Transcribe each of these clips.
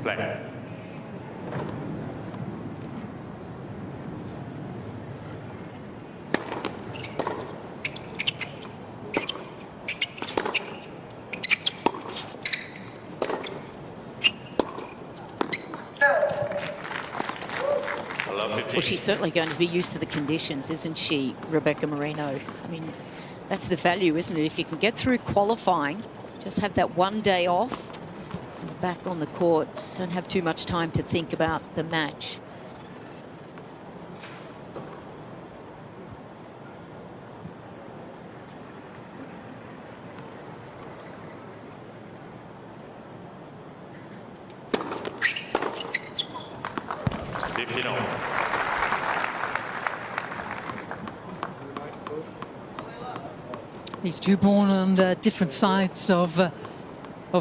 Play. Well, she's certainly going to be used to the conditions, isn't she, Rebecca Marino? I mean, that's the value, isn't it? If you can get through qualifying, just have that one day off, and back on the court, don't have too much time to think about the match. These two born on the different sides of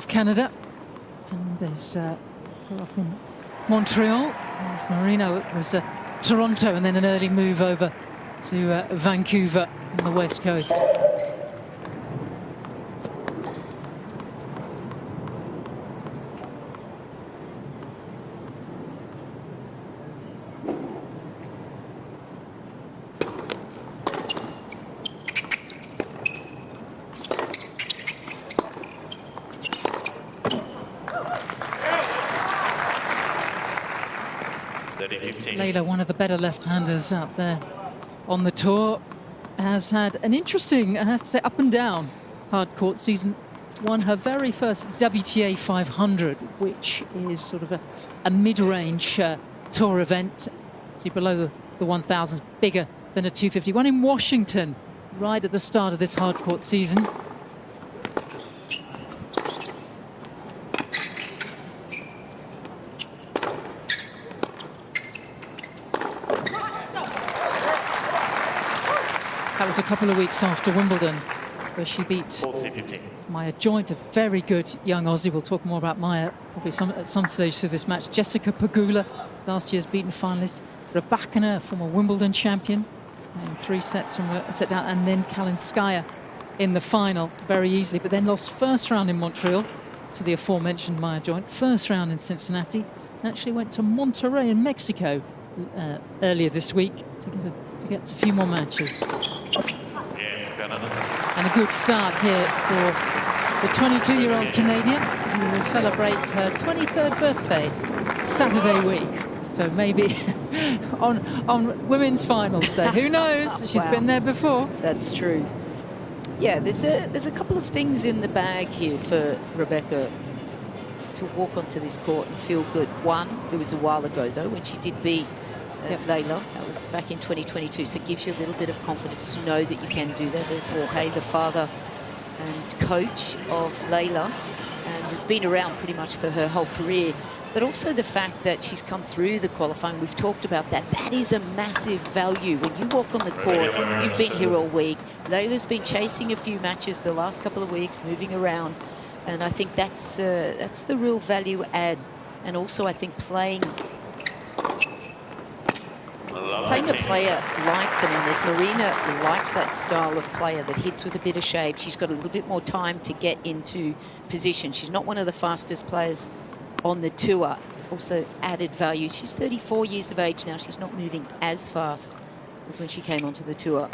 Canada. Fernandez grew up in Montreal. Marino, it was Toronto, and then an early move over to Vancouver on the West Coast. Leylah, one of the better left-handers out there on the tour, has had an interesting, I have to say, up and down hard court season. Won her very first WTA 500, which is sort of a mid-range tour event. See, below the 1,000, bigger than a 250. One in Washington, right at the start of this hard court season. That was a couple of weeks after Wimbledon, where she beat Maya Joint, a very good young Aussie. We'll talk more about Maya probably at some stage through this match. Jessica Pegula, last year's beaten finalist. Rebecca, former Wimbledon champion, and 3 sets from a set down. And then Kalinskaya in the final very easily, but then lost first round in Montreal to the aforementioned Maya Joint, first round in Cincinnati, and actually went to Monterrey in Mexico earlier this week to get a few more matches. And a good start here for the 22-year-old Canadian, who will celebrate her 23rd birthday Saturday week. So maybe on Women's Finals Day. Who knows? She's been there before. That's true. Yeah, there's a couple of things in the bag here for Rebecca to walk onto this court and feel good. One, it was a while ago, though, when she did beat Leylah. That was back in 2022, so it gives you a little bit of confidence to know that you can do that. There's Jorge, the father and coach of Leylah, and has been around pretty much for her whole career. But also the fact that she's come through the qualifying, we've talked about that. That is a massive value. When you walk on the court, you've been here all week. Leylah's been chasing a few matches the last couple of weeks, moving around. And I think that's the real value add. And also, I think playing a player like Fernandez, Marina likes that style of player that hits with a bit of shape. She's got a little bit more time to get into position. She's not one of the fastest players on the tour. Also added value. She's 34 years of age now. She's not moving as fast as when she came onto the tour.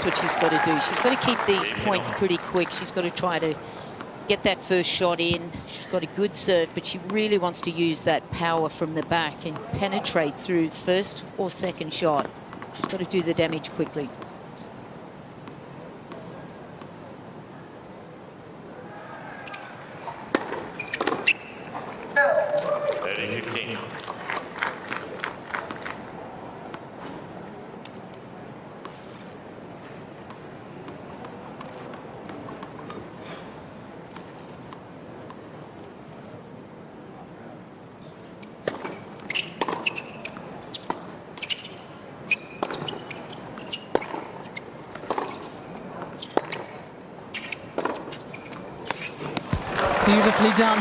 What she's got to do. She's got to keep these points pretty quick. She's got to try to get that first shot in. She's got a good serve, but she really wants to use that power from the back and penetrate through first or second shot. She's got to do the damage quickly. Beautifully done.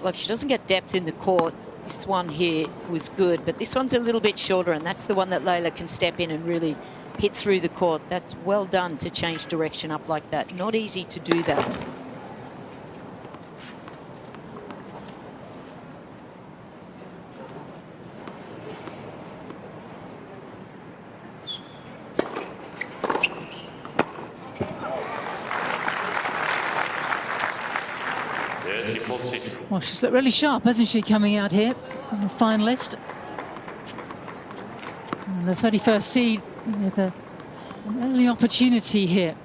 Well, if she doesn't get depth in the court, this one here was good, but this one's a little bit shorter, and that's the one that Leylah can step in and really hit through the court. That's well done to change direction up like that. Not easy to do that. Well, she's looked really sharp, hasn't she, coming out here on the finalist. And the 31st seed with an early opportunity here.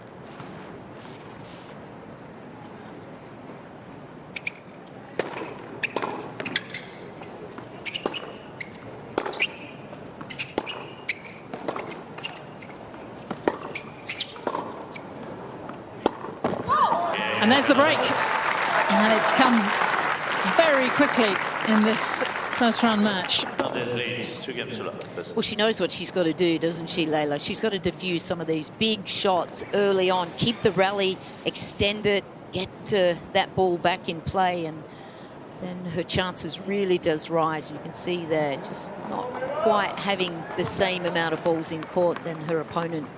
And there's the break. And it's come very quickly in this first round match. Well, she knows what she's got to do, doesn't she, Leylah? She's got to diffuse some of these big shots early on, keep the rally, extend it, get that ball back in play, and then her chances really does rise. You can see there just not quite having the same amount of balls in court than her opponent.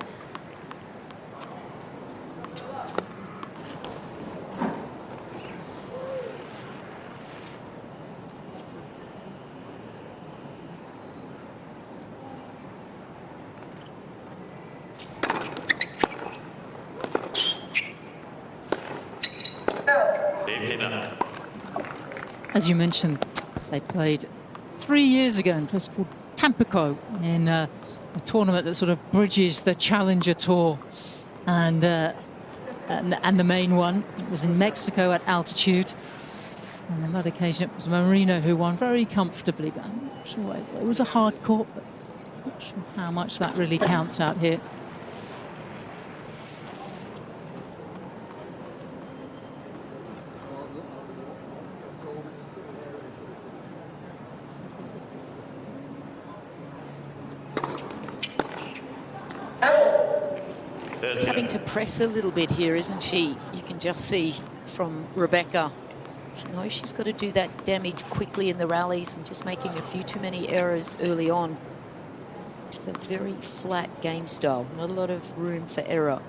As you mentioned, they played 3 years ago in a place called Tampico in a tournament that sort of bridges the Challenger Tour and the main one. It was in Mexico at altitude. And on that occasion, it was Marino who won very comfortably. But I'm not sure it was a hard court, but I'm not sure how much that really counts out here. She's having to press a little bit here, isn't she? You can just see from Rebecca. She knows she's got to do that damage quickly in the rallies and just making a few too many errors early on. It's a very flat game style, not a lot of room for error.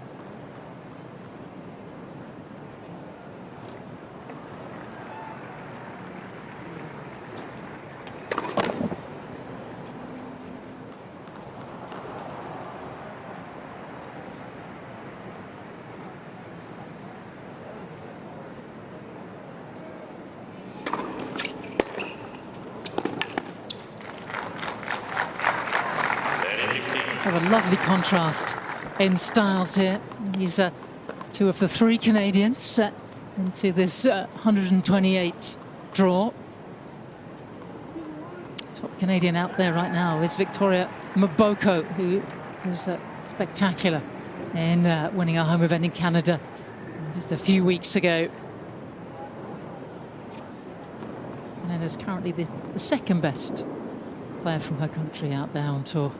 Have a lovely contrast in styles here. These are two of the three Canadians set into this 128 draw. Top Canadian out there right now is Victoria Mboko, who was spectacular in winning our home event in Canada just a few weeks ago. And is currently the second best player from her country out there on tour.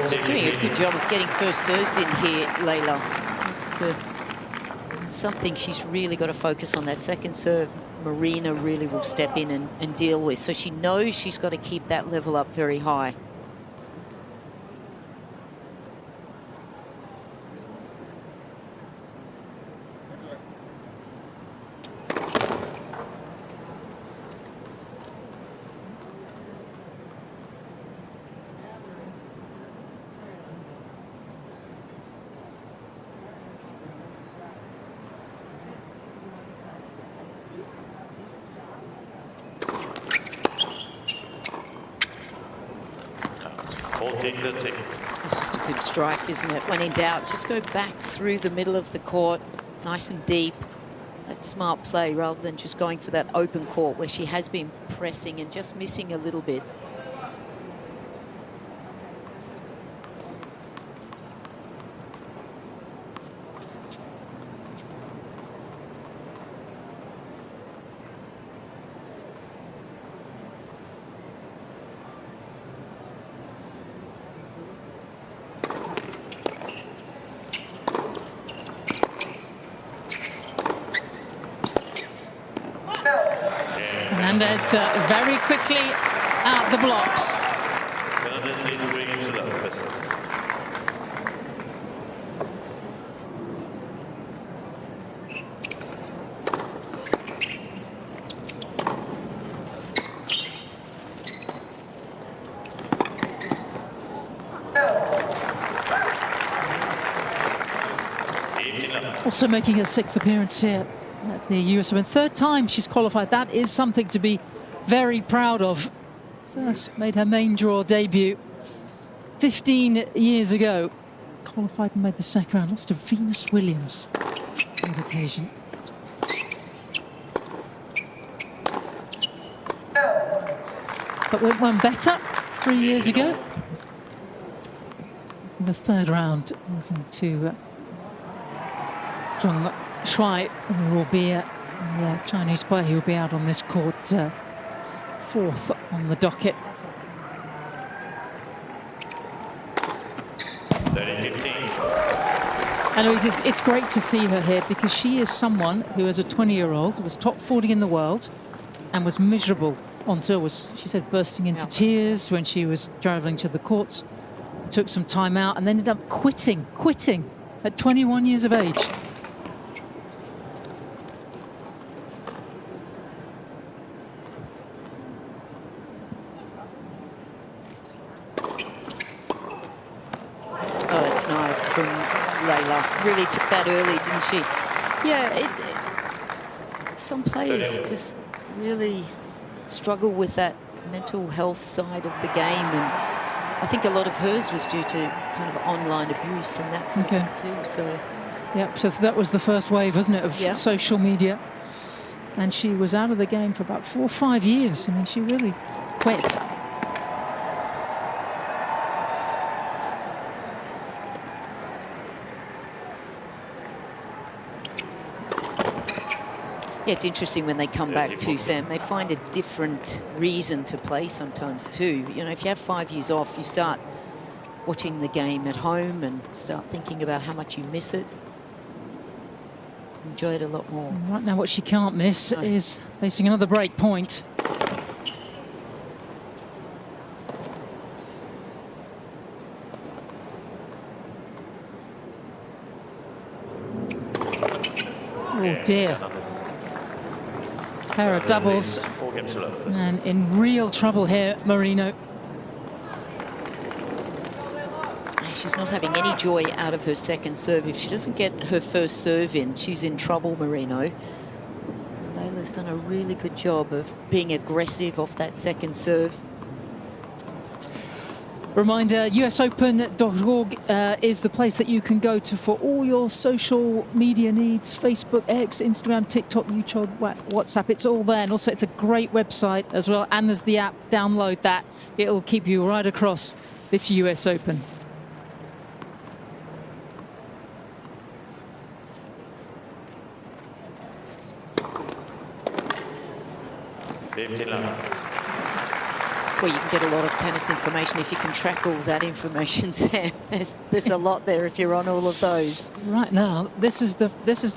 She's doing a good job of getting first serves in here, Leylah. Something she's really got to focus on. That second serve, Marino really will step in and deal with. So she knows she's got to keep that level up very high. It's just a good strike, isn't it? When in doubt, just go back through the middle of the court, nice and deep. That's smart play rather than just going for that open court where she has been pressing and just missing a little bit. Fernandez very quickly out the blocks. Also making her 6th appearance here at the US Open. 3rd time she's qualified. That is something to be very proud of. First made her main draw debut 15 years ago. Qualified and made the 2nd round. Lost to Venus Williams on the occasion. But went one better 3 years ago. In the 3rd round, losing to Zhang Shuai, who will be the Chinese player who will be out on this court 4th on the docket. 30-15. And it's great to see her here because she is someone who, as a 20-year-old, was top 40 in the world and was miserable on tour. She said, bursting into tears when she was traveling to the courts. Took some time out and ended up quitting at 21 years of age. That's nice from Leylah. Really took that early, didn't she? Yeah, some players just really struggle with that mental health side of the game, and I think a lot of hers was due to kind of online abuse and that sort of thing too. So, yep. So that was the first wave, wasn't it, of social media? And she was out of the game for about 4 or 5 years. I mean, she really quit. Yeah, it's interesting when they come back too, Sam. They find a different reason to play sometimes too. You know, if you have 5 years off, you start watching the game at home and start thinking about how much you miss it. Enjoy it a lot more. Right now, what she can't miss is facing another break point. Oh dear. Pair of doubles, and in real trouble here, Marino. She's not having any joy out of her 2nd serve. If she doesn't get her 1st serve in, she's in trouble, Marino. Leylah's done a really good job of being aggressive off that 2nd serve. Reminder, usopen.org is the place that you can go to for all your social media needs. Facebook, X, Instagram, TikTok, YouTube, WhatsApp, it's all there. And also it's a great website as well. And there's the app, download that. It'll keep you right across this US Open. Well, you can get a lot of tennis information if you can track all that information, Sam. There's a lot there if you're on all of those. Right now, this is the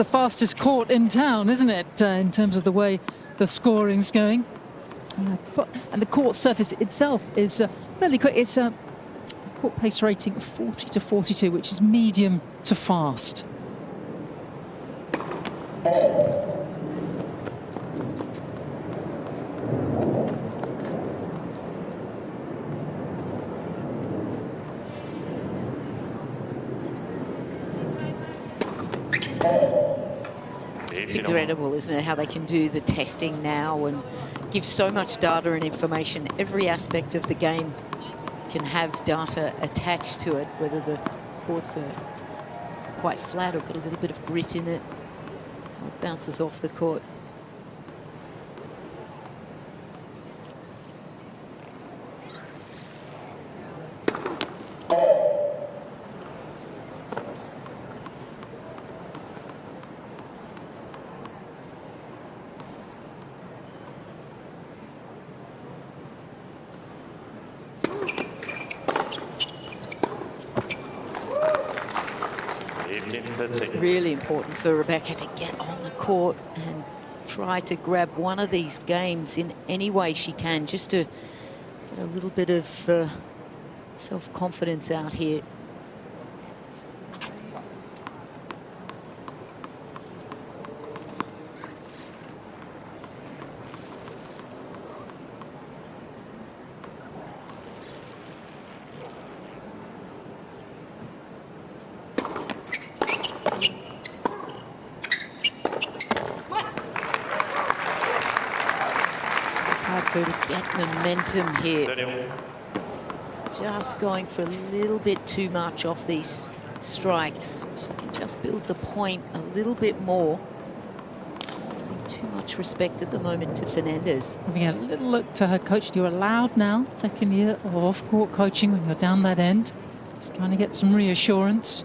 fastest court in town, isn't it? In terms of the way the scoring's going, and the court surface itself is fairly quick. It's a court pace rating of 40 to 42, which is medium to fast. It's incredible, isn't it, how they can do the testing now and give so much data and information. Every aspect of the game can have data attached to it, whether the courts are quite flat or got a little bit of grit in it, how it bounces off the court. Really important for Rebecca to get on the court and try to grab one of these games in any way she can, just to get a little bit of self-confidence out here. To get momentum here. Just going for a little bit too much off these strikes. She can just build the point a little bit more. Too much respect at the moment to Fernandez. Having a little look to her coach. You're allowed now, second year of off-court coaching, when you're down that end. Just kind of get some reassurance.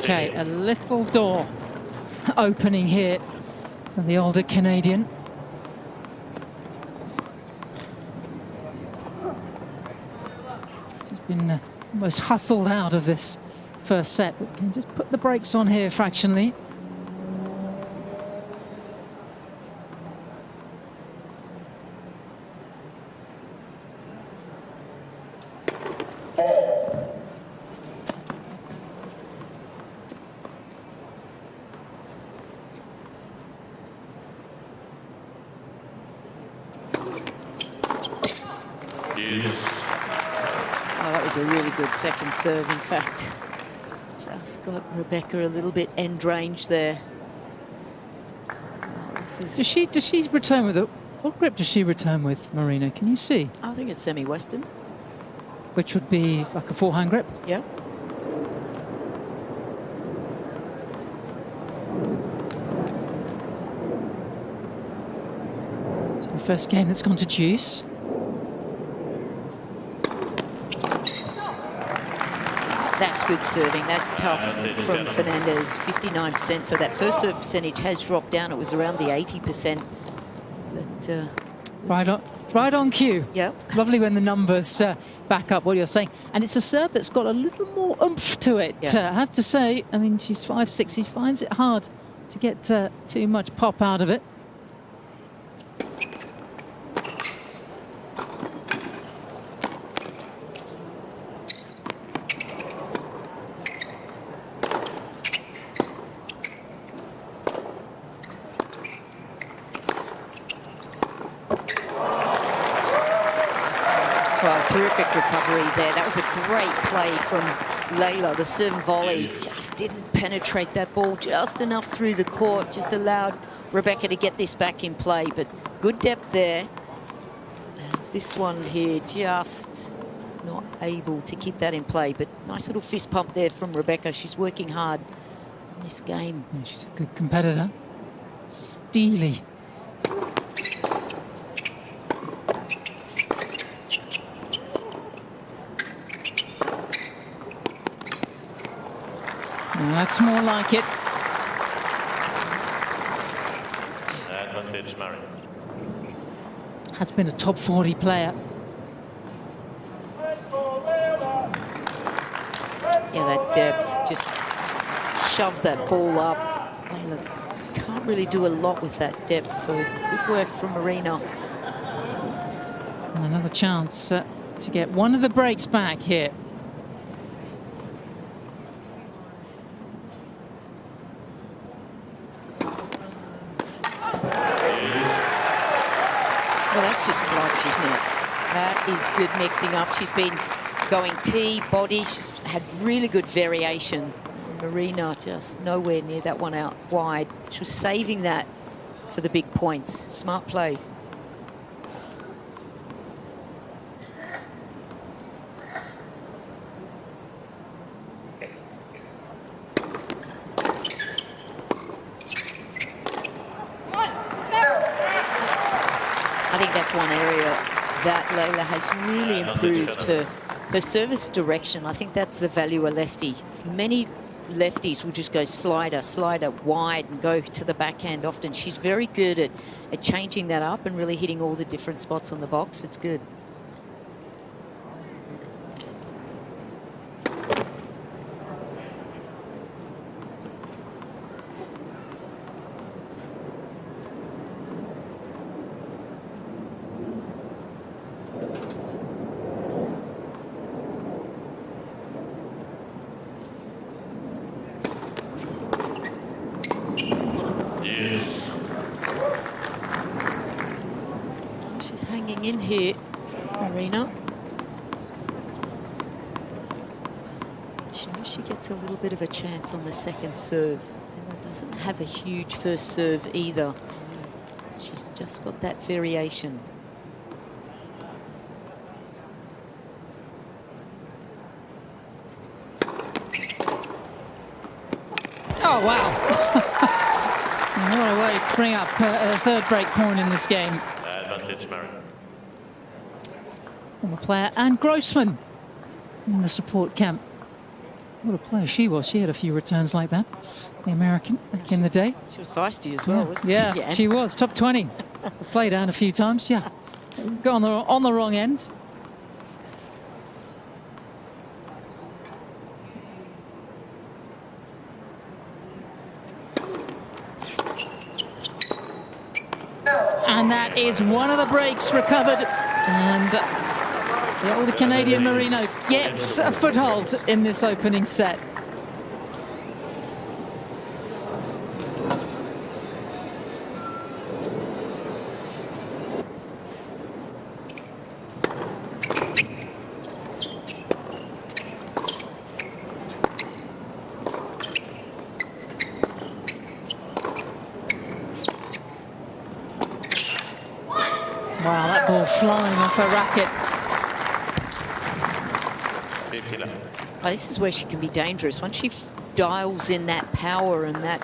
Okay, a little door opening here for the older Canadian. She's been almost hustled out of this first set, but can just put the brakes on here fractionally. A really good second serve, in fact. Just got Rebecca a little bit end range there. Oh, this is... Does she return with what grip does she return with, Marino? Can you see? I think it's semi-western. Which would be like a forehand grip? Yeah. So the first game that's gone to deuce. That's good serving. That's tough from Fernandez. 59%. So that first serve percentage has dropped down. It was around the 80%. But right on cue. Yeah. It's lovely when the numbers back up what you're saying. And it's a serve that's got a little more oomph to it. Yeah. I have to say. I mean, she's 5'6". She finds it hard to get too much pop out of it. Terrific recovery there. That was a great play from Leylah. The serve and volley just didn't penetrate that ball just enough through the court, just allowed Rebecca to get this back in play. But good depth there. And this one here just not able to keep that in play. But nice little fist pump there from Rebecca. She's working hard in this game. Yeah, she's a good competitor. Steely. That's more like it. Advantage, Marino. Has been a top 40 player. Yeah, that depth just shoved that ball up. Leylah can't really do a lot with that depth, so good work from Marino. And another chance to get one of the breaks back here. Well, that's just clutch, isn't it? That is good mixing up. She's been going tee, body. She's had really good variation. Marino just nowhere near that one out wide. She was saving that for the big points. Smart play. I think that's one area that Leylah has really improved her service direction. I think that's the value of lefty. Many lefties will just go slider, slider, wide and go to the backhand often. She's very good at changing that up and really hitting all the different spots on the box. It's good. coming in here, Marino. She gets a little bit of a chance on the second serve. And doesn't have a huge first serve either. She's just got that variation. Oh, wow. What a way to bring up a third break point in this game. Advantage, Marino. Former player Anne Grossman in the support camp. What a player she was. She had a few returns like that. The American back in the day. She was feisty as well, wasn't she? Yeah, she was. Top 20. Played Anne a few times, yeah. Got on the wrong end. And that is one of the breaks recovered. And the older Canadian Marino gets a foothold in this opening set. Wow, that ball flying off her racket. Oh, this is where she can be dangerous. Once she dials in that power and that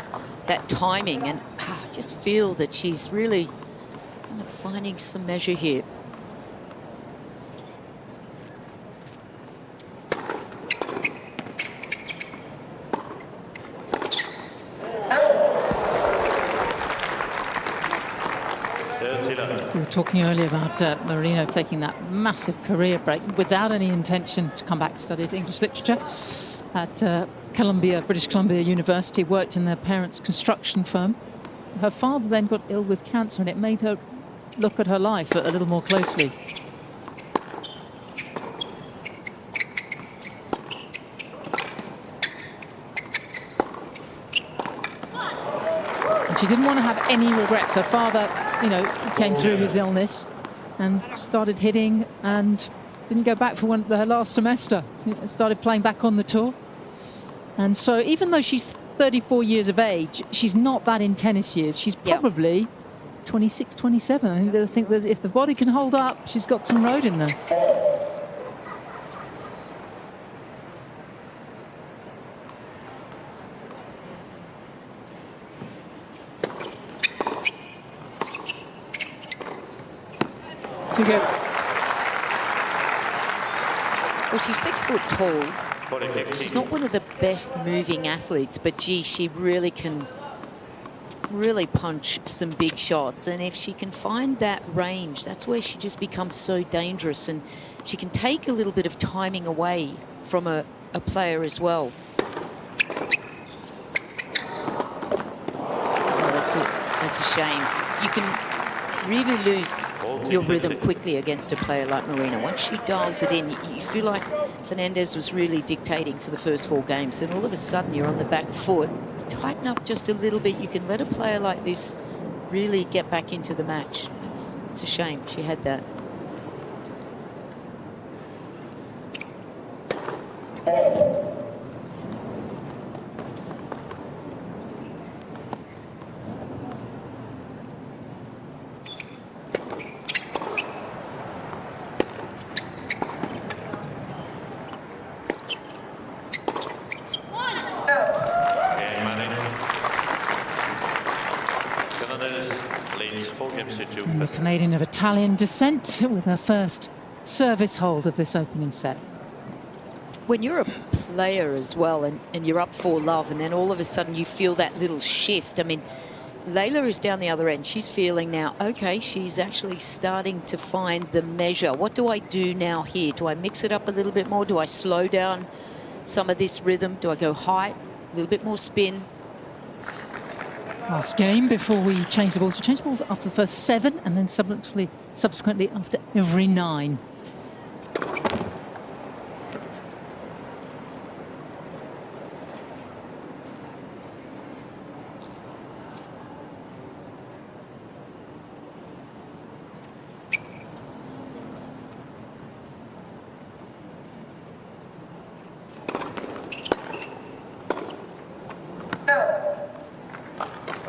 timing, and I just feel that she's really kind of finding some measure here. We were talking earlier about Marino taking that massive career break without any intention to come back to study English literature at British Columbia University, worked in their parents' construction firm. Her father then got ill with cancer, and it made her look at her life a little more closely. And she didn't want to have any regrets. Her father, you know, came through his illness and started hitting and didn't go back for her last semester. She started playing back on the tour. And so even though she's 34 years of age, she's not that in tennis years. She's probably 26, 27. I think that if the body can hold up, she's got some road in there. To go. Well, she's 6 foot tall. She's not one of the best moving athletes, but gee, she really can punch some big shots. And if she can find that range, that's where she just becomes so dangerous. And she can take a little bit of timing away from a player as well. Oh, that's a shame. You can really lose your rhythm quickly against a player like Marino. Once she dials it in, you feel like Fernandez was really dictating for the first 4 games, and all of a sudden you're on the back foot. Tighten up just a little bit. You can let a player like this really get back into the match. It's a shame she had that. And the Canadian of Italian descent with her first service hold of this opening set. When you're a player as well and you're up 4-love, and then all of a sudden you feel that little shift. I mean, Leylah is down the other end. She's feeling now, okay, she's actually starting to find the measure. What do I do now here? Do I mix it up a little bit more? Do I slow down some of this rhythm? Do I go height, a little bit more spin? Last game before we change the balls. We change the balls after the first 7 and then subsequently after every 9.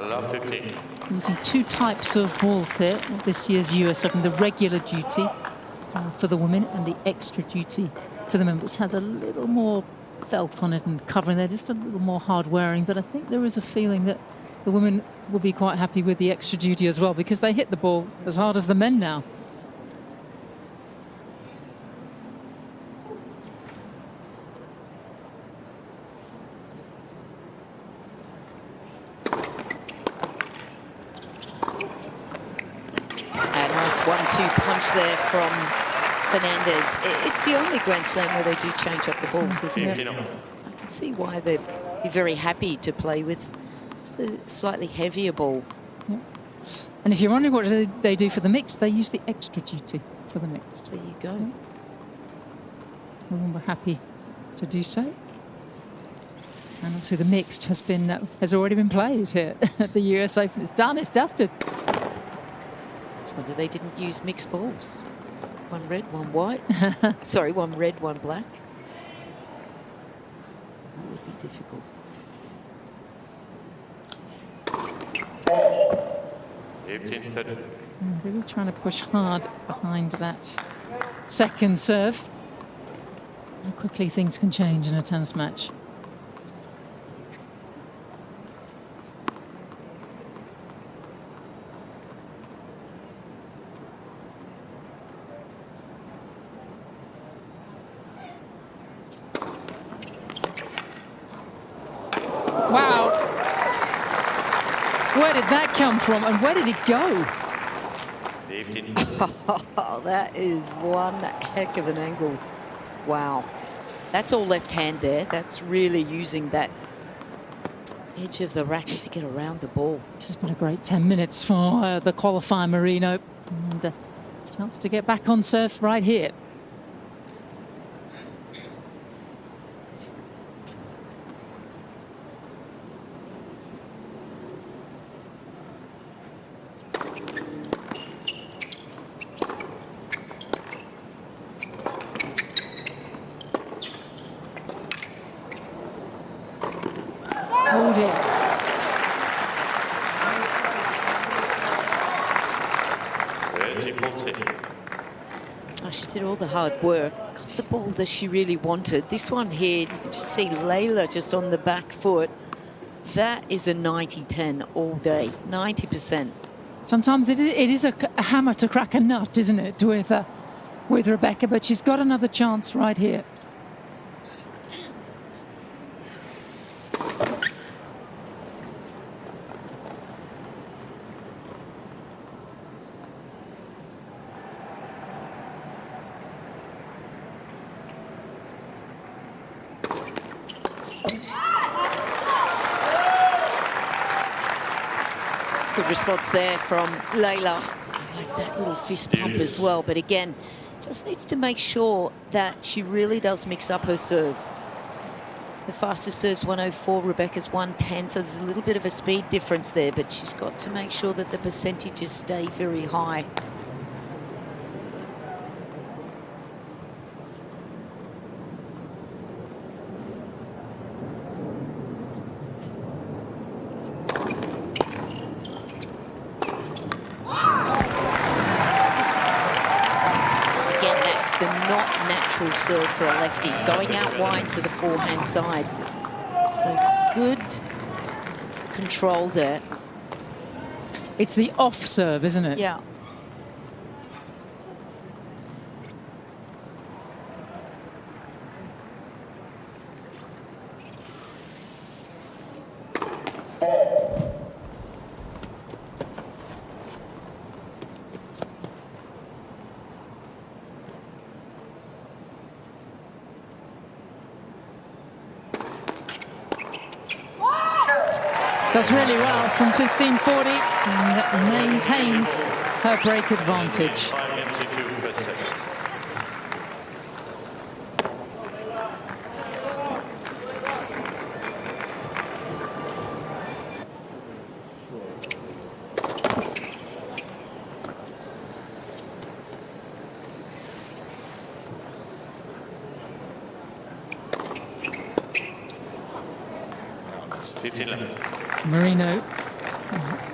Love 15. Using two types of balls here at this year's US Open, the regular duty for the women and the extra duty for the men, which has a little more felt on it and covering there, just a little more hard wearing. But I think there is a feeling that the women will be quite happy with the extra duty as well, because they hit the ball as hard as the men now. Punch there from Fernandez. It's the only Grand Slam where they do change up the balls, isn't it? I can see why they'd be very happy to play with just a slightly heavier ball. Yeah. And if you're wondering what they do for the mixed, they use the extra duty for the mixed. There you go. Yeah. Everyone were happy to do so. And obviously the mixed has already been played here at the US Open. It's done, it's dusted. Wonder they didn't use mixed balls. One red, one white. Sorry, one red, one black. That would be difficult. 15-30. Really trying to push hard behind that second serve. How quickly things can change in a tennis match. Wow. Where did that come from and where did it go? 15. Oh, that is one heck of an angle. Wow. That's all left hand there. That's really using that edge of the racket to get around the ball. This has been a great 10 minutes for the qualifier, Marino. And a chance to get back on serve right here. Oh dear. Oh, she did all the hard work. Got the ball that she really wanted. This one here, you can just see Leylah just on the back foot. That is a 90-10 all day, 90%. Sometimes it is a hammer to crack a nut, isn't it, with Rebecca? But she's got another chance right here. Good response there from Leylah. I like that little fist pump as well. But again, just needs to make sure that she really does mix up her serve. The fastest serve's 104, Rebecca's 110. So there's a little bit of a speed difference there, but she's got to make sure that the percentages stay very high. Serve for a lefty, going out wide to the forehand side. So good control there. It's the off serve, isn't it? Yeah. Does really well from 15-40 and maintains her break advantage. 15 left. Marino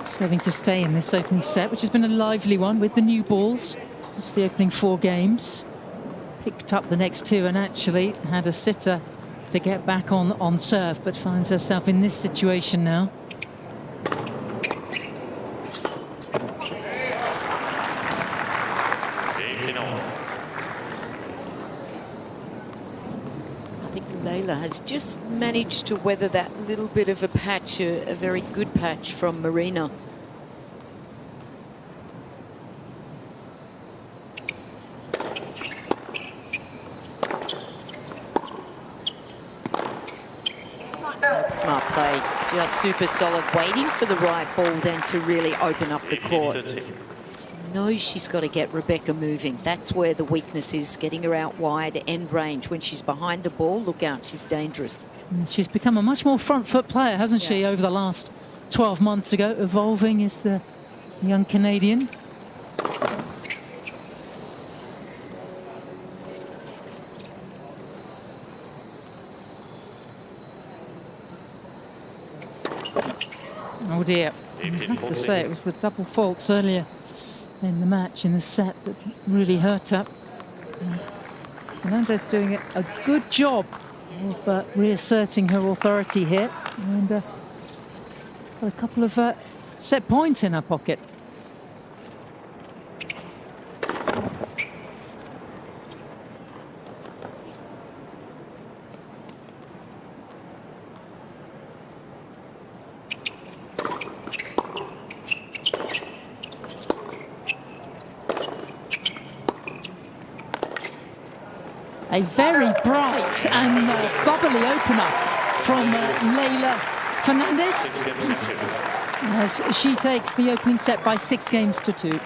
serving to stay in this opening set, which has been a lively one with the new balls. It's the opening 4 games. Picked up the next 2 and actually had a sitter to get back on serve, but finds herself in this situation now. I think Leylah has just managed to weather that little bit of a patch, a very good patch from Marino. That's smart play, just super solid, waiting for the right ball then to really open up the court. Knows she's got to get Rebecca moving. That's where the weakness is, getting her out wide, end range. When she's behind the ball, look out, she's dangerous. She's become a much more front foot player, hasn't she, over the last 12 months ago, evolving as the young Canadian. Oh dear, I have to say it was the double faults earlier in the match, in the set, that really hurt her. Fernandez doing a good job of reasserting her authority here, and got a couple of set points in her pocket. A very bright and bubbly opener from Leylah Fernandez as she takes the opening set by 6 games to 2.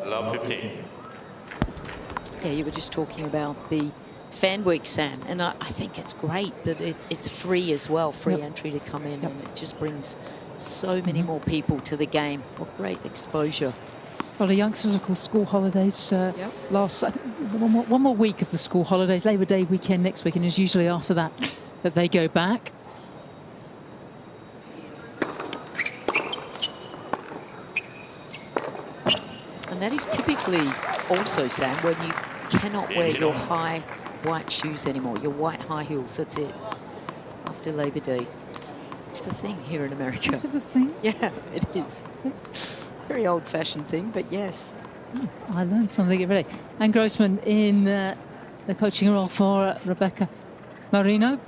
Love 15. Yeah, you were just talking about the fan week, Sam, and I think it's great that it's free as well, free entry to come in, and it just brings so many more people to the game. What great exposure. Well, the youngsters, of course, school holidays last one more week of the school holidays, Labor Day weekend next week, and it's usually after that that they go back. And that is typically also, Sam, when you cannot wear your high white shoes anymore, your white high heels. That's it. After Labor Day, it's a thing here in America. Is it a thing? Yeah, it is. Very old-fashioned thing, but yes. I learned something every day. And Grossman in the coaching role for Rebecca Marino.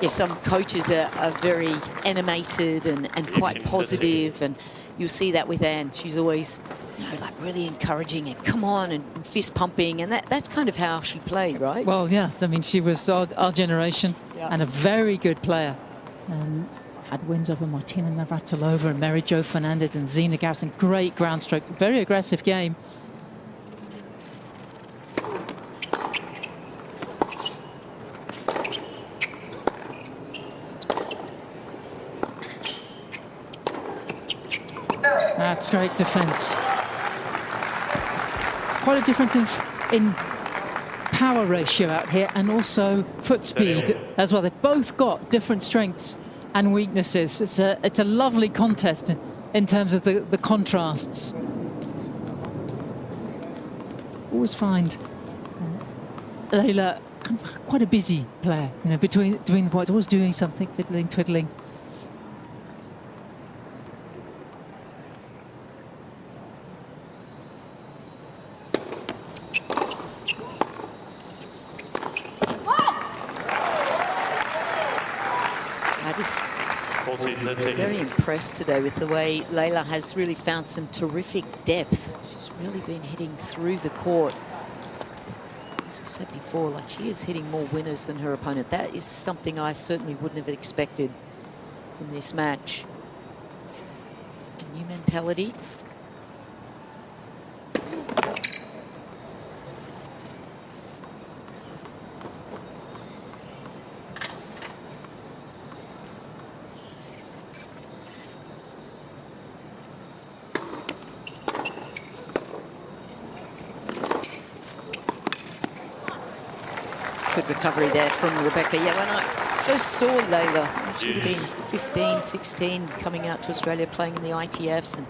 Yeah, some coaches are very animated and quite positive, and you'll see that with Anne. She's always, you know, like really encouraging and come on and fist pumping, and that's kind of how she played, right? Well, yeah, I mean, she was our generation and a very good player. And had wins over Martina Navratilova and Mary Jo Fernandez and Zina Garrison. Great ground strokes, very aggressive game. That's great defense. It's quite a difference in power ratio out here, and also foot speed as well. They've both got different strengths and weaknesses. It's a lovely contest in terms of the contrasts. Always find Leylah quite a busy player, you know, between the points, always doing something, fiddling, twiddling. Very impressed today with the way Leylah has really found some terrific depth. She's really been hitting through the court. As we said before, like, she is hitting more winners than her opponent. That is something I certainly wouldn't have expected in this match. A new mentality. Good recovery there from Rebecca. Yeah, when I first saw Leylah, she would have been 15, 16, coming out to Australia, playing in the ITFs.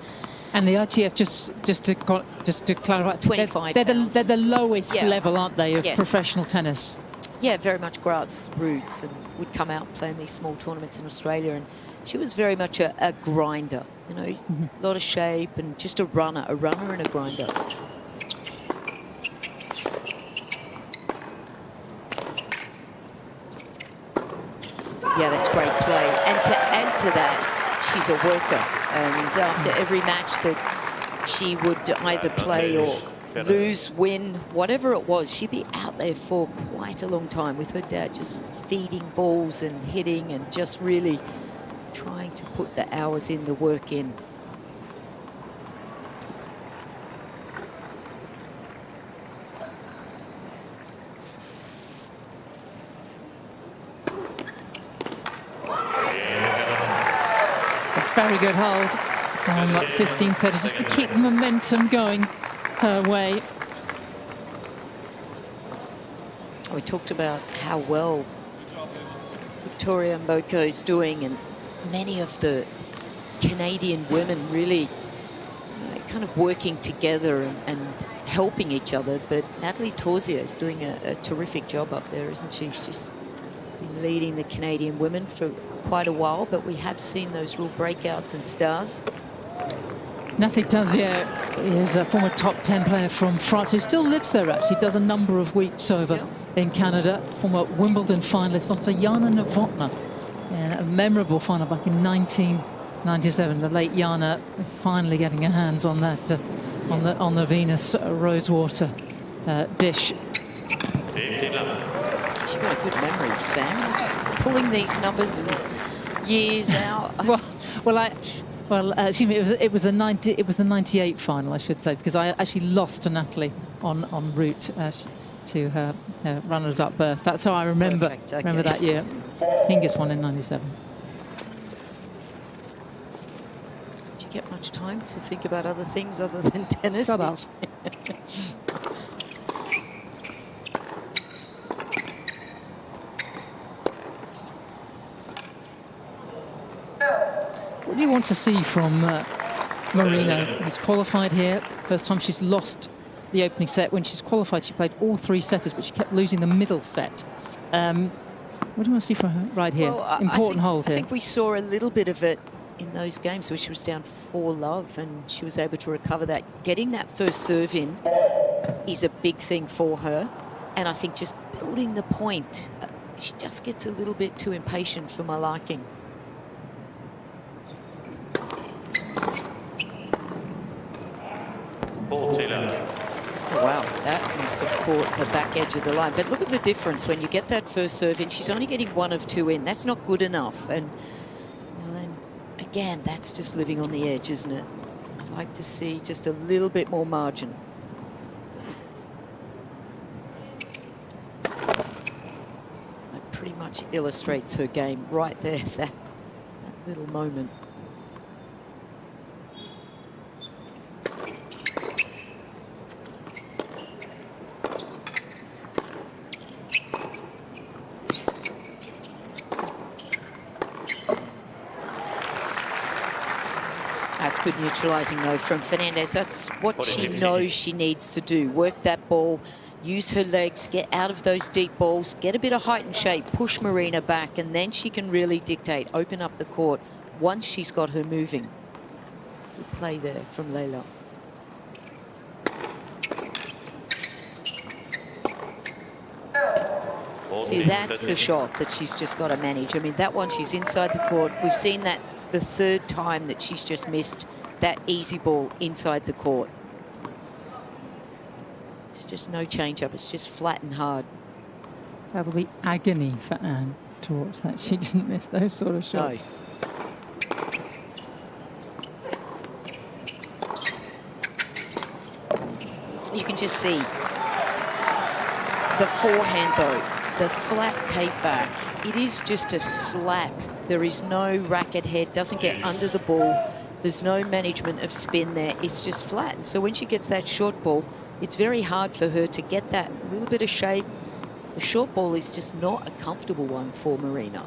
And the ITF, just to clarify, 25. They're the lowest Yeah. level, aren't they, of Yes. professional tennis? Yeah, very much grassroots, and would come out playing these small tournaments in Australia. And she was very much a grinder, you know, a lot of shape and just a runner and a grinder. Yeah, that's great play. And to add to that, she's a worker. And after every match that she would either play or lose, win, whatever it was, she'd be out there for quite a long time with her dad, just feeding balls and hitting and just really trying to put the hours in, the work in. Very good hold from 15-30, just to keep the momentum going her way. We talked about how well Victoria Mboko is doing, and many of the Canadian women really kind of working together and helping each other. But Natalie Torzia is doing a terrific job up there, isn't she? She's just been leading the Canadian women for quite a while, but we have seen those real breakouts and stars. Natalie Torzia is a former top 10 player from France who still lives there, actually, does a number of weeks over in Canada. Former Wimbledon finalist, lost to Jana Novotná in a memorable final back in 1997. The late Jana finally getting her hands on that, on the Venus Rosewater dish. She's got a good memory, Sam. Just pulling these numbers and years out. Excuse me. It was the 98 final, I should say, because I actually lost to Natalie en route to her runners-up berth. That's how I remember. Perfect, okay. Remember that year. Hingis won in '97. Did you get much time to think about other things other than tennis? About. What do you want to see from Marino? She's qualified here. First time she's lost the opening set. When she's qualified, she played all three setters, but she kept losing the middle set. What do you want to see from her right here? Well, Important hold here. I think we saw a little bit of it in those games where she was down 4-love, and she was able to recover that. Getting that first serve in is a big thing for her. And I think just building the point, she just gets a little bit too impatient for my liking. Oh, wow, that must have caught the back edge of the line. But look at the difference when you get that first serve in. She's only getting 1 of 2 in. That's not good enough. And well, then again, that's just living on the edge, isn't it? I'd like to see just a little bit more margin. That pretty much illustrates her game right there, that little moment. That's good neutralising, though, from Fernandez. That's what she knows she needs to do. Work that ball, use her legs, get out of those deep balls, get a bit of height and shape, push Marino back, and then she can really dictate, open up the court once she's got her moving. Good play there from Leylah. See, that's the shot that she's just got to manage. I mean, that one, she's inside the court. We've seen that's the 3rd time that she's just missed that easy ball inside the court. It's just no change-up. It's just flat and hard. That'll be agony for Anne to watch that. She didn't miss those sort of shots. No. You can just see the forehand, though, the flat tape back. It is just a slap. There is no racket head, doesn't get under the ball. There's no management of spin there. It's just flat. And so when she gets that short ball, it's very hard for her to get that little bit of shape. The short ball is just not a comfortable one for Marino.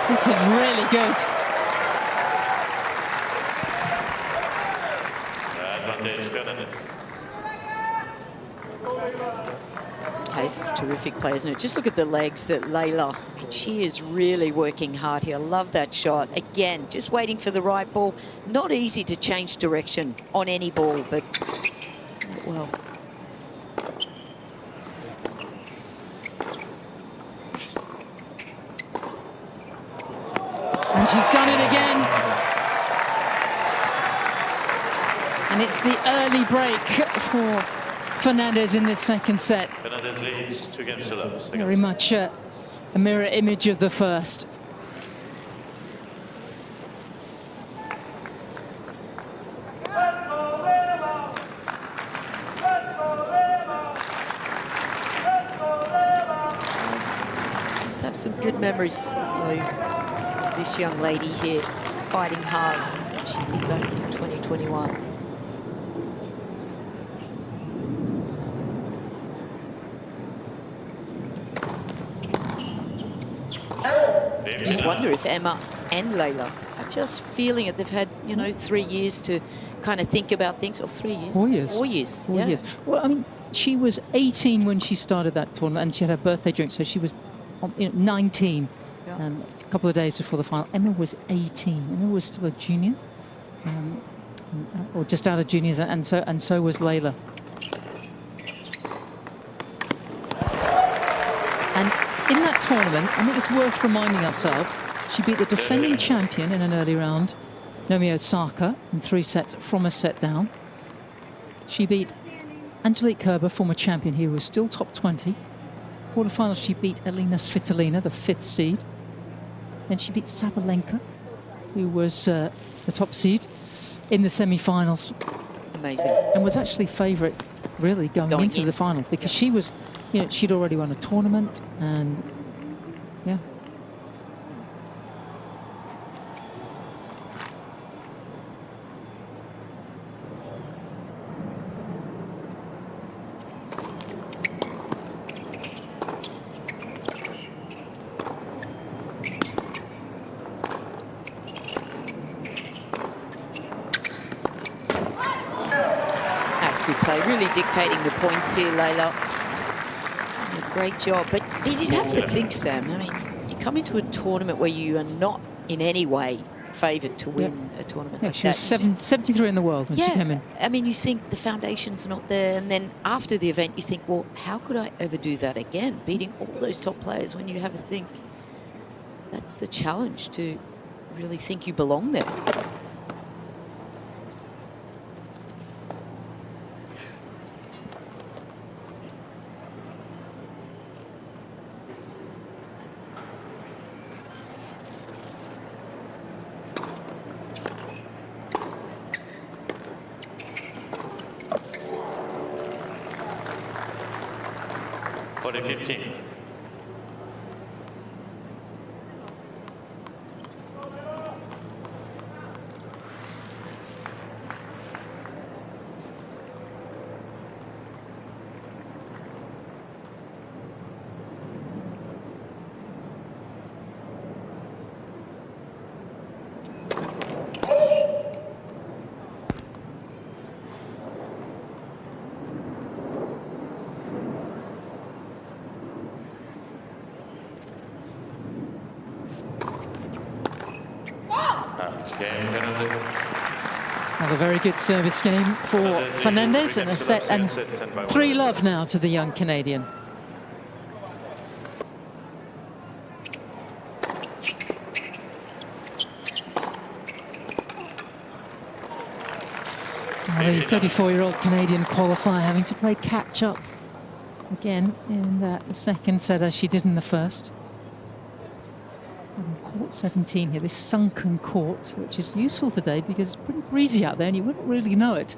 This is really good. Advantage Fernandez. This is terrific play, isn't it? Just look at the legs that Leylah, she is really working hard here. I love that shot. Again, just waiting for the right ball. Not easy to change direction on any ball, but well. And she's done it again. And it's the early break for Fernandez in this second set. Fernandez leads 2 games to love. Very much a mirror image of the first. Just have some good memories, of this young lady here fighting hard. She did back in 2021. Just wonder if Emma and Leylah are just feeling it. They've had, you know, 3 years to kind of think about things. Or 3 years? 4 years. 4 years. 4 years. Well, I mean, she was 18 when she started that tournament, and she had her birthday drink, so she was 19 a couple of days before the final. Emma was 18. Emma was still a junior, or just out of juniors, and so was Leylah. And in that tournament, I think it's worth reminding ourselves, she beat the defending champion in an early round, Naomi Osaka, in 3 sets from a set down. She beat Angelique Kerber, former champion here, who was still top 20. Quarterfinals, she beat Elina Svitolina, the 5th seed. Then she beat Sabalenka, who was the top seed in the semi-finals. Amazing. And was actually favourite, really, going into the final, because she was, you know, she'd already won a tournament, and yeah. Good play, really dictating the points here, Leylah. Great job, but you'd have to think, Sam, I mean, you come into a tournament where you are not in any way favoured to win a tournament like she was 73 in the world when she came in. I mean, you think the foundation's not there, and then after the event you think, well, how could I ever do that again? Beating all those top players, when you have a think, that's the challenge, to really think you belong there. For the 15. Have a very good service game for Fernandez, and a set and 3-love now to the young Canadian. Now the 34-year-old Canadian qualifier having to play catch-up again in the second set as she did in the first. On court 17 here, this sunken court, which is useful today because it's pretty breezy out there and you wouldn't really know it.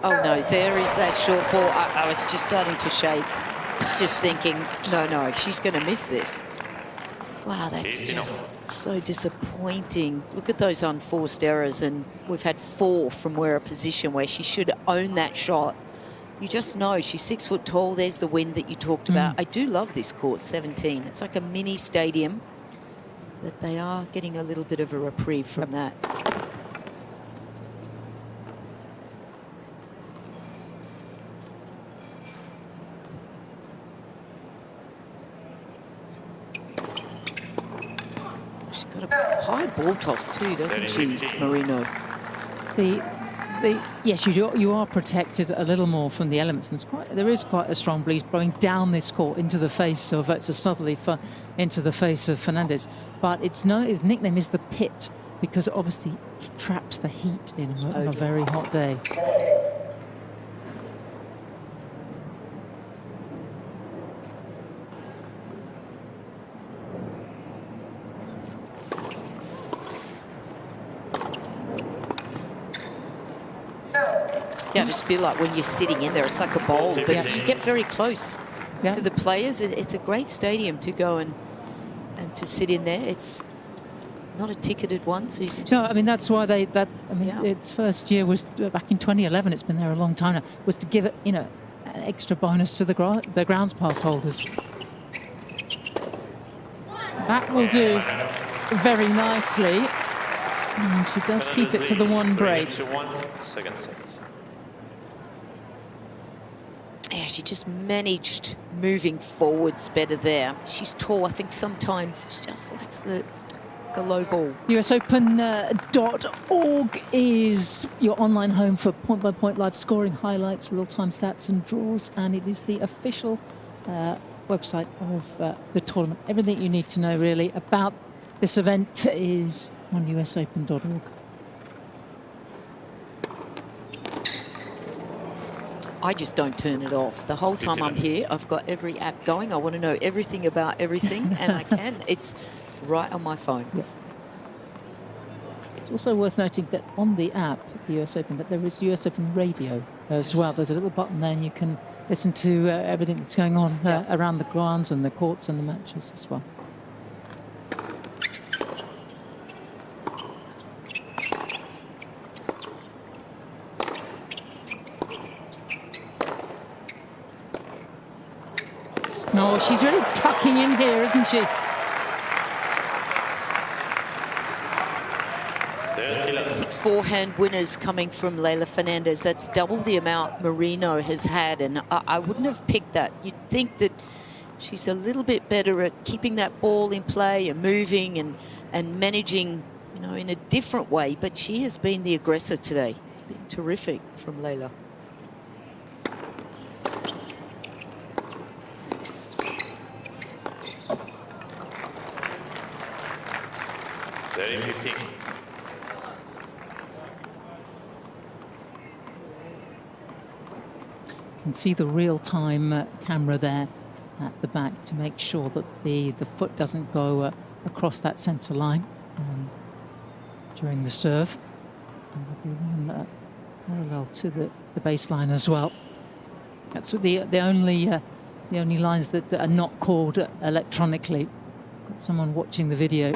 Oh no, there is that short ball. I was just starting to shake, just thinking, no, she's going to miss this. Wow, that's just so disappointing. Look at those unforced errors, and we've had 4 from where a position where she should own that shot. You just know she's 6 foot tall. There's the wind that you talked about. I do love this court 17. It's like a mini stadium, but they are getting a little bit of a reprieve from that. Got a high ball toss too, doesn't she, Marino? Yes, you are protected a little more from the elements, and there is quite a strong breeze blowing down this court into the face of it's a southerly into the face of Fernandez. But its nickname is the Pit because it obviously traps the heat in on a very hot day. Yeah, I just feel like when you're sitting in there, it's like a bowl, but you get very close to the players. It's a great stadium to go and to sit in there. It's not a ticketed one, so you can just... No, I mean, that's why its first year was back in 2011. It's been there a long time now. Was to give it, an extra bonus to the grounds pass holders. That will do very nicely. And she does keep it to the 1 break. Second set. Yeah, she just managed moving forwards better there. She's tall. I think sometimes she just likes the low ball. USOpen.org is your online home for point-by-point live scoring, highlights, real-time stats and draws, and it is the official website of the tournament. Everything you need to know really about this event is on USOpen.org. I just don't turn it off. The whole time I'm here, I've got every app going. I want to know everything about everything, and I can. It's right on my phone. Yeah. It's also worth noting that on the app, the US Open, that there is US Open Radio as well. There's a little button there, and you can listen to everything that's going on around the grounds and the courts and the matches as well. Oh, she's really tucking in here, isn't she? 6 forehand winners coming from Leylah Fernandez. That's double the amount Marino has had, and I wouldn't have picked that. You'd think that she's a little bit better at keeping that ball in play and moving and managing, in a different way, but she has been the aggressor today. It's been terrific from Leylah. You can see the real-time camera there at the back to make sure that the foot doesn't go across that centre line during the serve. And there'll be one parallel to the baseline as well. That's what the only lines that are not called electronically. Got someone watching the video.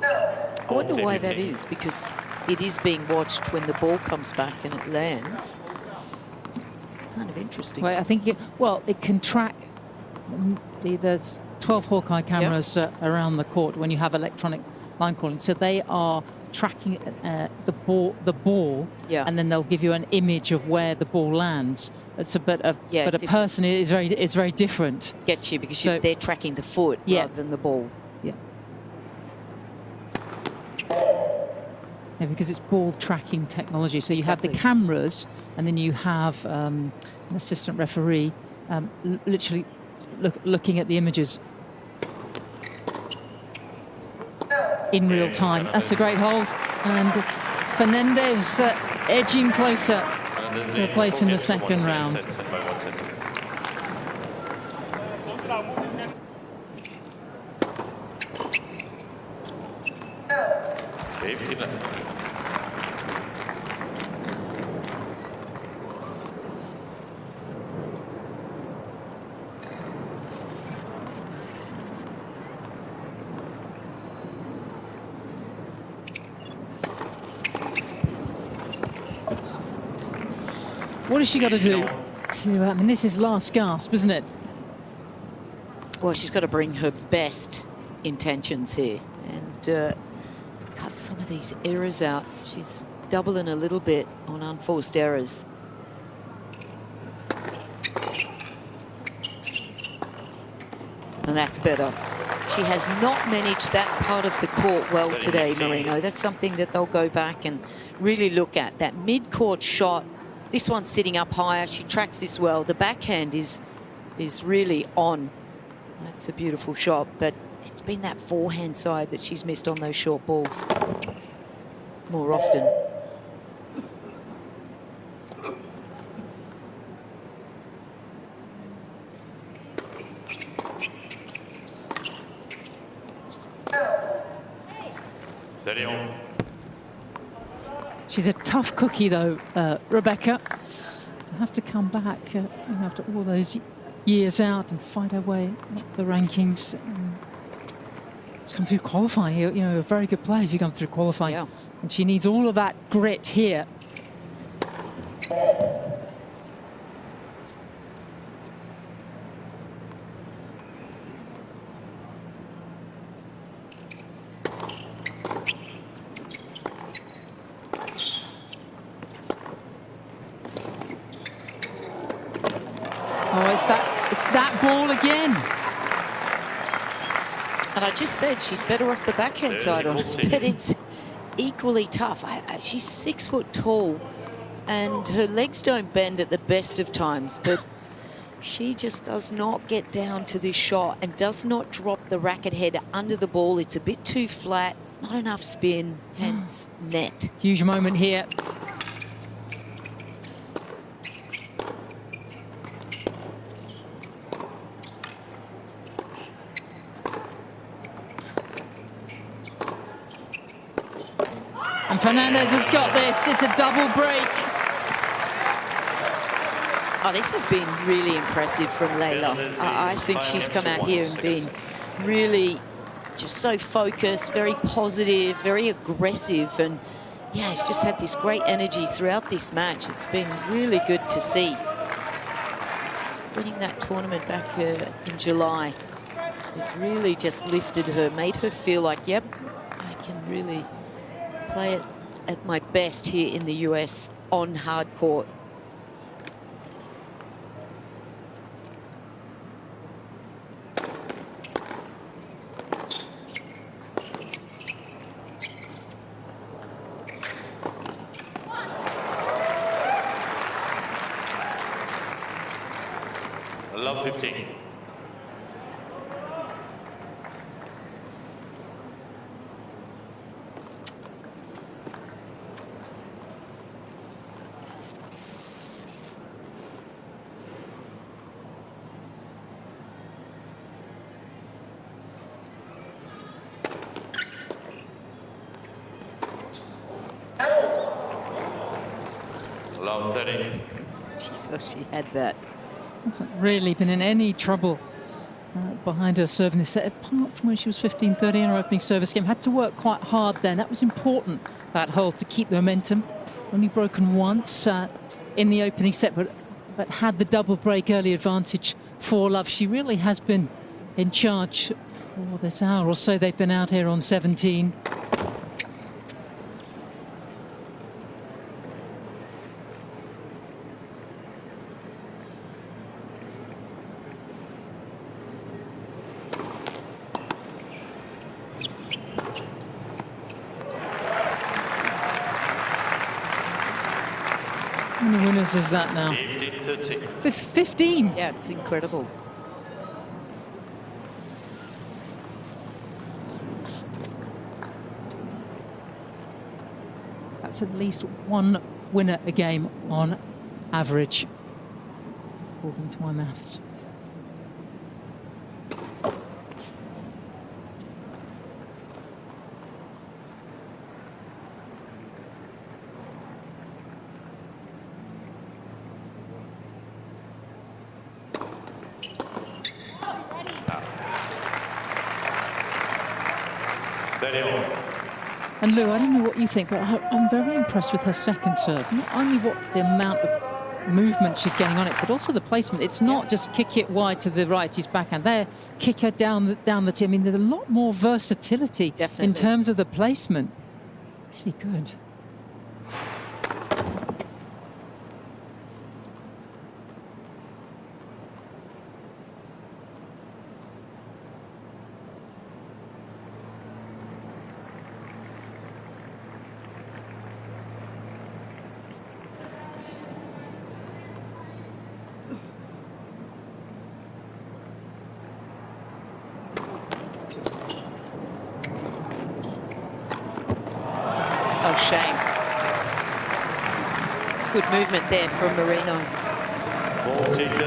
I wonder why that is, because it is being watched when the ball comes back and it lands. It's kind of interesting. Well, I think it can track. There's 12 Hawkeye cameras around the court when you have electronic line calling, so they are tracking the ball, and then they'll give you an image of where the ball lands. But a person is very different. Get you, because they're tracking the foot rather than the ball. Yeah, because it's ball tracking technology. So you have the cameras, and then you have an assistant referee literally looking at the images in real time. That's a great hold, and Fernandez edging closer to a place in the second round. What has she got to do? I mean, this is last gasp, isn't it? Well, she's got to bring her best intentions here and cut some of these errors out. She's doubling a little bit on unforced errors. And that's better. She has not managed that part of the court well today, Marino. That's something that they'll go back and really look at. That mid-court shot. This one's sitting up higher. She tracks this well. The backhand is really on. That's a beautiful shot, but it's been that forehand side that she's missed on those short balls more often. She's a tough cookie, though, Rebecca. To have to come back after all those years out and fight her way up the rankings. It's come through qualifying. You know, a very good player if you come through qualifying. Yeah. And she needs all of that grit here. Again. And I just said she's better off the backhand side on it, but it's equally tough. She's 6 foot tall and her legs don't bend at the best of times, but she just does not get down to this shot and does not drop the racket head under the ball. It's a bit too flat, not enough spin, hence net. Huge moment here. And Fernandez has got this. It's a double break. Oh, this has been really impressive from Leylah. I think she's come out here and been really just so focused, very positive, very aggressive. And yeah, she's just had this great energy throughout this match. It's been really good to see. Winning that tournament back in July has really just lifted her, made her feel like, yep, I can really play it at my best here in the US on hard court. Love 15. Love 30. She thought she had that. Hasn't really been in any trouble behind her serve in this set, apart from when she was 15-30 in her opening service game. Had to work quite hard then. That was important, that hold, to keep the momentum. Only broken once in the opening set, but had the double break early advantage for Love. She really has been in charge for this hour or so they've been out here on 17. How many winners is that now? 15. Yeah, it's incredible. That's at least one winner a game on average, according to my maths. And Lou, I don't know what you think, but I'm very impressed with her second serve. Not only what the amount of movement she's getting on it, but also the placement. It's not just kick it wide to the righty's backhand. There, kick her down the tee. I mean, there's a lot more versatility in terms of the placement. Really good. Oh, shame. Good movement there from Marino.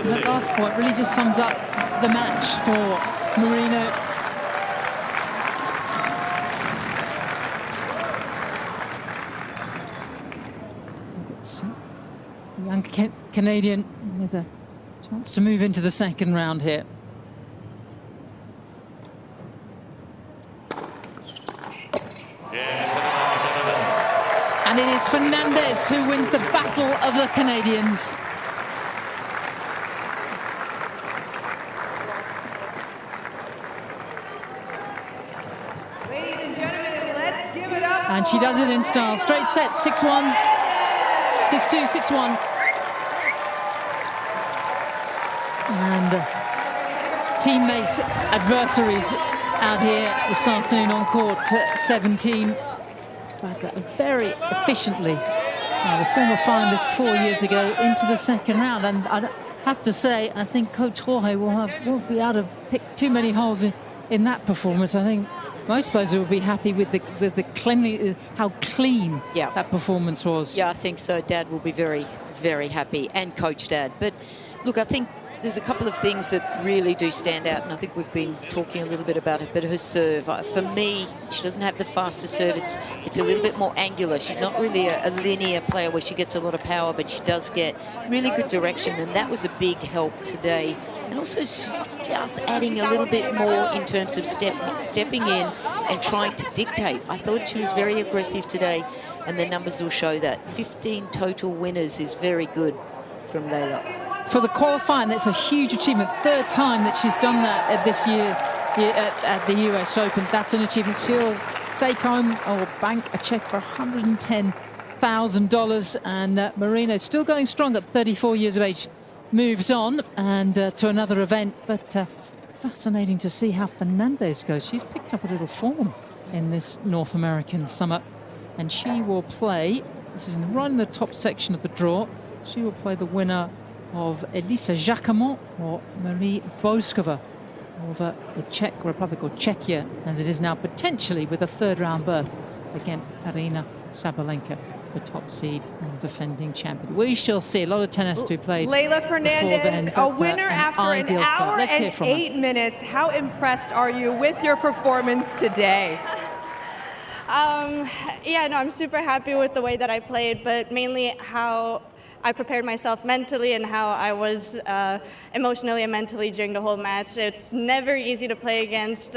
The last point really just sums up the match for Marino. It's a young Canadian with a chance to move into the second round here. And it is Fernandez who wins the battle of the Canadians. Ladies and gentlemen, let's give it up. And she does it in style. Straight set, 6-1, 6-2, 6-1. And teammates, adversaries out here this afternoon on court, 17. But very efficiently, the former finalist 4 years ago, into the second round. And I have to say, I think Coach Jorge won't be able to pick too many holes in that performance. I think most players will be happy with the cleanly, how clean that performance was. Yeah, I think so. Dad will be very, very happy, and Coach Dad. But look, I think there's a couple of things that really do stand out, and I think we've been talking a little bit about it, but her serve, for me, she doesn't have the fastest serve. It's a little bit more angular. She's not really a linear player where she gets a lot of power, but she does get really good direction, and that was a big help today. And also she's just adding a little bit more in terms of stepping in and trying to dictate. I thought she was very aggressive today, and the numbers will show that. 15 total winners is very good from Leylah. For the qualifying, that's a huge achievement. Third time that she's done that at this year at the US Open. That's an achievement. She'll take home or bank a check for $110,000. And Marino, still going strong at 34 years of age, moves on and to another event. But fascinating to see how Fernandez goes. She's picked up a little form in this North American summer. And she will play, this is right in the top section of the draw, she will play the winner of Elisa Jacquemont or Marie Boskova of the Czech Republic, or Czechia as it is now, potentially with a third round berth against Aryna Sabalenka, the top seed and defending champion. We shall see. A lot of tennis to be played. Leylah Fernandez, then, a winner after an hour and 8 minutes. How impressed are you with your performance today? Yeah, no, I'm super happy with the way that I played, but mainly how I prepared myself mentally and how I was emotionally and mentally during the whole match. It's never easy to play against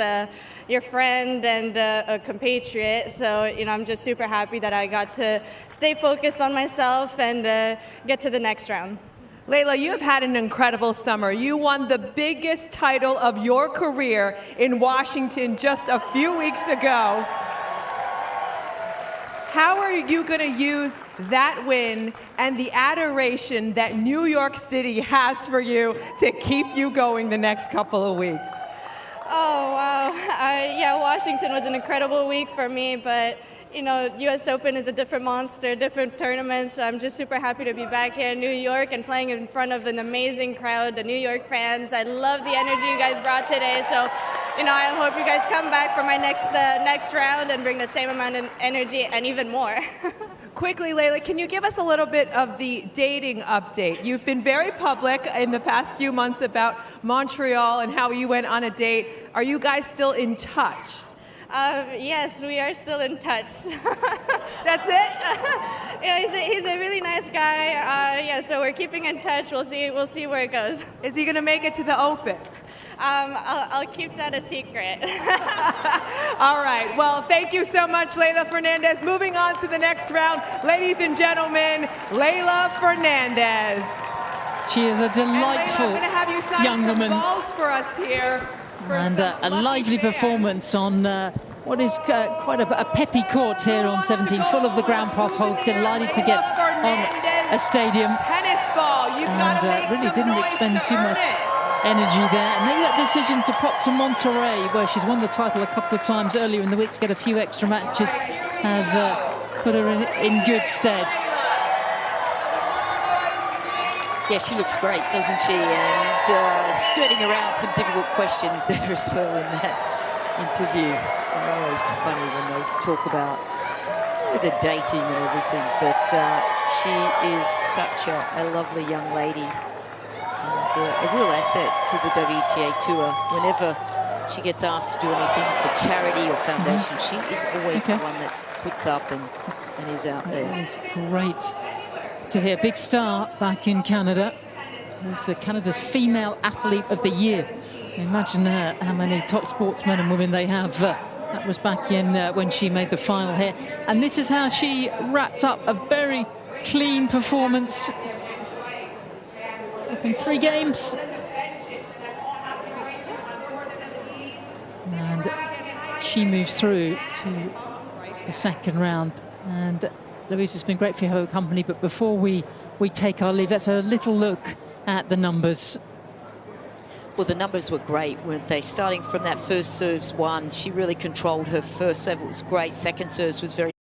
your friend and a compatriot. So, you know, I'm just super happy that I got to stay focused on myself and get to the next round. Leylah, you have had an incredible summer. You won the biggest title of your career in Washington just a few weeks ago. How are you going to use that win and the adoration that New York City has for you to keep you going the next couple of weeks? Oh, wow. Yeah, Washington was an incredible week for me, but you know, US Open is a different monster, different tournament, so I'm just super happy to be back here in New York and playing in front of an amazing crowd, the New York fans. I love the energy you guys brought today, so, you know, I hope you guys come back for my next round and bring the same amount of energy and even more. Quickly, Leylah, can you give us a little bit of the dating update? You've been very public in the past few months about Montreal and how you went on a date. Are you guys still in touch? Yes, we are still in touch. That's it. Yeah, he's a really nice guy. Yeah, so we're keeping in touch. We'll see where it goes. Is he going to make it to the Open? I'll keep that a secret. All right. Well, thank you so much, Leylah Fernandez. Moving on to the next round, ladies and gentlemen, Leylah Fernandez. She is a delightful young woman. Balls for us here. And a lively performance on what is quite a peppy court here on 17, full of the ground pass holes. Delighted to get on a stadium. Tennis ball. And really didn't expend too much energy there. And then that decision to pop to Monterrey, where she's won the title a couple of times earlier in the week to get a few extra matches, has put her in good stead. Yeah, she looks great, doesn't she? And skirting around some difficult questions there as well in that interview. They're always funny when they talk about the dating and everything, but she is such a lovely young lady and a real asset to the WTA Tour. Whenever she gets asked to do anything for charity or foundation, she is always the one that puts up and is out there. That is great to hear. Big star back in Canada. It's Canada's Female Athlete of the Year. Imagine how many top sportsmen and women they have. That was back in when she made the final here. And this is how she wrapped up a very clean performance. In 3 games. And she moves through to the second round. And Louise, has been great for her company, but before we take our leave, let's have a little look at the numbers. Well, the numbers were great, weren't they? Starting from that first serves one, she really controlled her first serve. It was great. Second serves was very